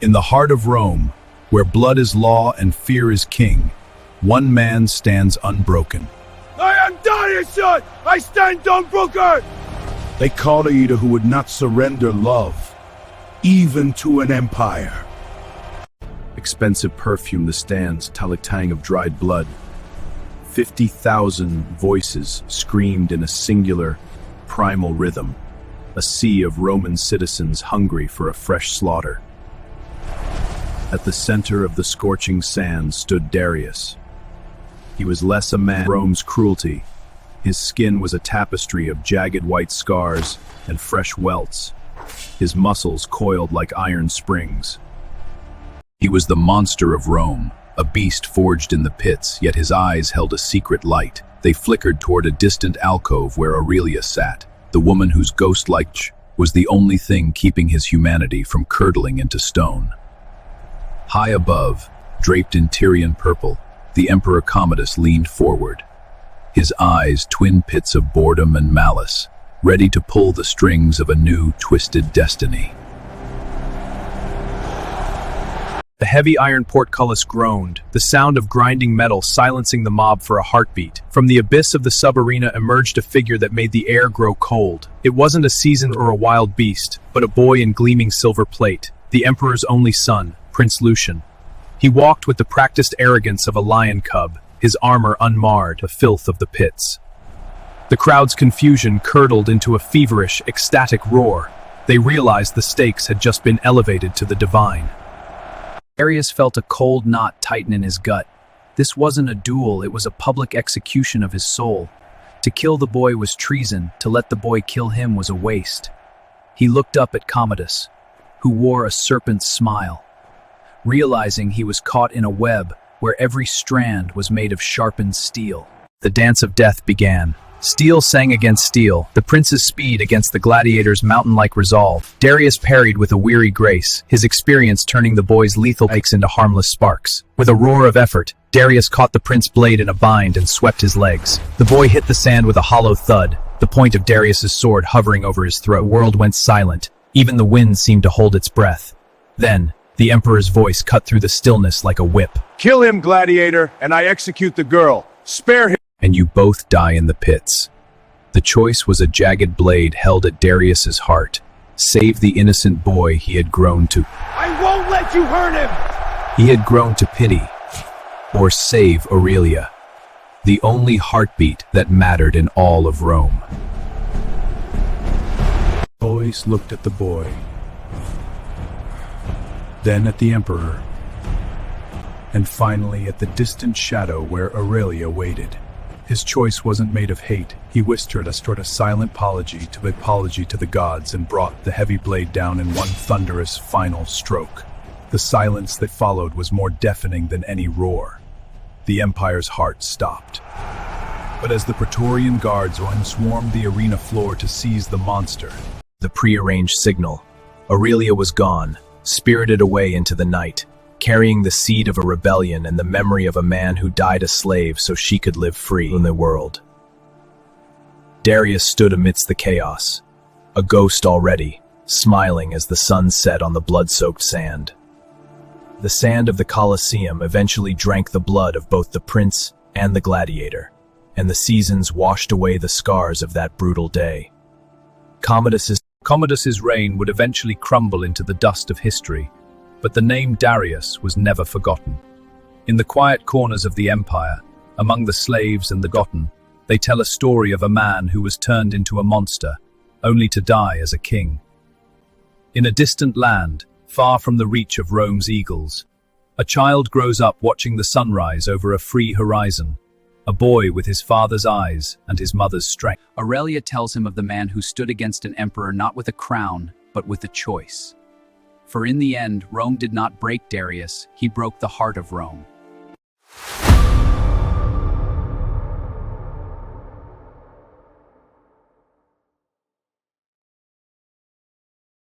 In the heart of Rome, where blood is law and fear is king, one man stands unbroken. I am Darius' son! I stand unbroken! They call a leader who would not surrender love, even to an empire. Expensive perfume the stands, tang of dried blood. 50,000 voices screamed in a singular, primal rhythm, a sea of Roman citizens hungry for a fresh slaughter. At the center of the scorching sands stood Darius. He was less a man of Rome's cruelty. His skin was a tapestry of jagged white scars and fresh welts, his muscles coiled like iron springs. He was the monster of Rome, a beast forged in the pits, yet his eyes held a secret light. They flickered toward a distant alcove where Aurelia sat, the woman whose ghost-like was the only thing keeping his humanity from curdling into stone. High above, draped in Tyrian purple, the Emperor Commodus leaned forward, his eyes twin pits of boredom and malice, ready to pull the strings of a new, twisted destiny. The heavy iron portcullis groaned, the sound of grinding metal silencing the mob for a heartbeat. From the abyss of the sub-arena emerged a figure that made the air grow cold. It wasn't a seasoned or a wild beast, but a boy in gleaming silver plate, the Emperor's only son, Prince Lucian. He walked with the practiced arrogance of a lion cub, his armor unmarred, the filth of the pits. The crowd's confusion curdled into a feverish, ecstatic roar. They realized the stakes had just been elevated to the divine. Darius felt a cold knot tighten in his gut. This wasn't a duel, it was a public execution of his soul. To kill the boy was treason, to let the boy kill him was a waste. He looked up at Commodus, who wore a serpent's smile, realizing he was caught in a web where every strand was made of sharpened steel. The dance of death began. Steel sang against steel, the prince's speed against the gladiator's mountain-like resolve. Darius parried with a weary grace, his experience turning the boy's lethal pikes into harmless sparks. With a roar of effort, Darius caught the prince's blade in a bind and swept his legs. The boy hit the sand with a hollow thud, the point of Darius's sword hovering over his throat. The world went silent. Even the wind seemed to hold its breath. Then, the Emperor's voice cut through the stillness like a whip. Kill him, Gladiator, and I execute the girl. Spare him. And you both die in the pits. The choice was a jagged blade held at Darius's heart. Save the innocent boy he had grown to. I won't let you hurt him! He had grown to pity. Or save Aurelia, the only heartbeat that mattered in all of Rome. Boys looked at the boy, then at the Emperor, and finally at the distant shadow where Aurelia waited. His choice wasn't made of hate. He whispered a silent apology to the gods and brought the heavy blade down in one thunderous final stroke. The silence that followed was more deafening than any roar. The Empire's heart stopped. But as the Praetorian guards swarmed the arena floor to seize the monster, the prearranged signal, Aurelia was gone, spirited away into the night, carrying the seed of a rebellion and the memory of a man who died a slave so she could live free in the world. Darius stood amidst the chaos, a ghost already, smiling as the sun set on the blood-soaked sand. The sand of the Colosseum eventually drank the blood of both the prince and the gladiator, and the seasons washed away the scars of that brutal day. Commodus's reign would eventually crumble into the dust of history, but the name Darius was never forgotten. In the quiet corners of the empire, among the slaves and the forgotten, they tell a story of a man who was turned into a monster, only to die as a king. In a distant land, far from the reach of Rome's eagles, a child grows up watching the sunrise over a free horizon, a boy with his father's eyes and his mother's strength. Aurelia tells him of the man who stood against an emperor not with a crown, but with a choice. For in the end, Rome did not break Darius, he broke the heart of Rome.